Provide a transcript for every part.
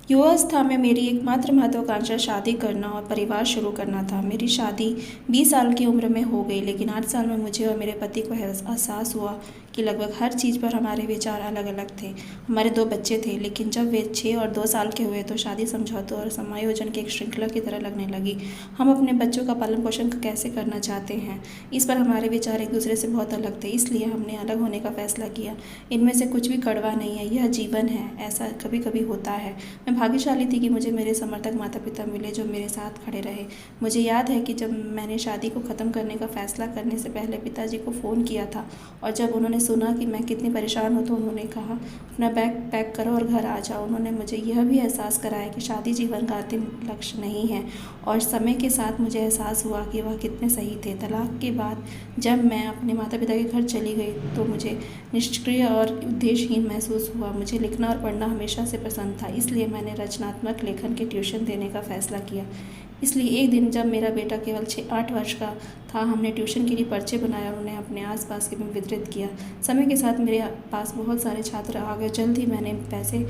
युवावस्था में मेरी एकमात्र महत्वाकांक्षा शादी करना और परिवार शुरू करना था। मेरी शादी 20 साल की उम्र में हो गई, लेकिन 8 साल में मुझे और मेरे पति को एहसास हुआ कि लगभग हर चीज़ पर हमारे विचार अलग अलग थे। हमारे 2 बच्चे थे, लेकिन जब वे 6 और 2 साल के हुए तो शादी समझौतों और समायोजन की एक श्रृंखला की तरह लगने लगी। हम अपने बच्चों का पालन पोषण कैसे करना चाहते हैं, इस पर हमारे विचार एक दूसरे से बहुत अलग थे, इसलिए हमने अलग होने का फैसला किया। इनमें से कुछ भी कड़वा नहीं है, यह जीवन है, ऐसा कभी कभी होता है। मैं भाग्यशाली थी कि मुझे मेरे समर्थक माता पिता मिले जो मेरे साथ खड़े रहे। मुझे याद है कि जब मैंने शादी को ख़त्म करने का फ़ैसला करने से पहले पिताजी को फ़ोन किया था और जब उन्होंने सुना कि मैं कितनी परेशान हूँ तो उन्होंने कहा, अपना बैग पैक करो और घर आ जाओ। उन्होंने मुझे यह भी एहसास कराया कि शादी जीवन का अंतिम लक्ष्य नहीं है, और समय के साथ मुझे एहसास हुआ कि वह कितने सही थे। तलाक के बाद जब मैं अपने माता पिता के घर चली गई तो मुझे निष्क्रिय और उद्देश्यहीन महसूस हुआ। मुझे लिखना और पढ़ना हमेशा से पसंद था, इसलिए मैंने रचनात्मक लेखन के ट्यूशन देने का फ़ैसला किया। इसलिए एक दिन जब मेरा बेटा केवल 6-8 वर्ष का था, हमने ट्यूशन के लिए पर्चे बनाए और उन्हें अपने आसपास के में वितरित किया। समय के साथ मेरे पास बहुत सारे छात्र आ गए। जल्द ही मैंने पैसे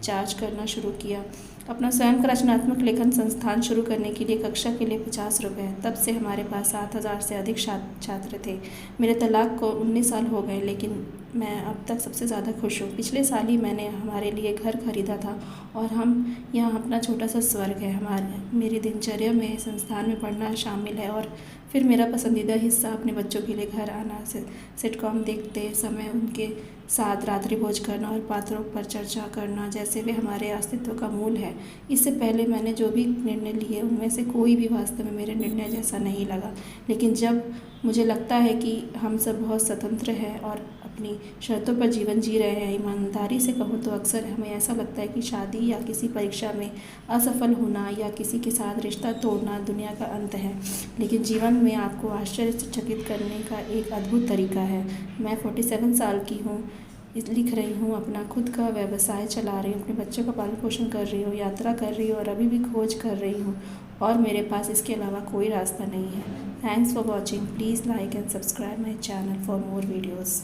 चार्ज करना शुरू किया। अपना स्वयं का रचनात्मक लेखन संस्थान शुरू करने के लिए कक्षा के लिए 50 रुपये। तब से हमारे पास 7,000 से अधिक छात्र थे। मेरे तलाक को 19 साल हो गए, लेकिन मैं अब तक सबसे ज़्यादा खुश हूँ। पिछले साल ही मैंने हमारे लिए घर खरीदा था और हम यहाँ अपना छोटा सा स्वर्ग है। मेरी दिनचर्या में संस्थान में पढ़ना शामिल है और फिर मेरा पसंदीदा हिस्सा अपने बच्चों के लिए घर आना, सिटकॉम देखते समय उनके साथ रात्रि भोज करना और पात्रों पर चर्चा करना, जैसे वे हमारे अस्तित्व का मूल है। इससे पहले मैंने जो भी निर्णय लिए उनमें से कोई भी वास्तव में मेरे निर्णय जैसा नहीं लगा, लेकिन जब मुझे लगता है कि हम सब बहुत स्वतंत्र हैं और अपनी शर्तों पर जीवन जी रहे हैं। ईमानदारी से कहूँ तो अक्सर हमें ऐसा लगता है कि शादी या किसी परीक्षा में असफल होना या किसी के साथ रिश्ता तोड़ना दुनिया का अंत है, लेकिन जीवन में आपको आश्चर्यचकित करने का एक अद्भुत तरीका है। मैं 47 साल की हूँ, लिख रही हूँ, अपना खुद का व्यवसाय चला रही हूँ, अपने बच्चों का पालन पोषण कर रही हूँ, यात्रा कर रही हूँ और अभी भी खोज कर रही हूँ, और मेरे पास इसके अलावा कोई रास्ता नहीं है। Thanks for watching. Please like and subscribe my channel for more videos.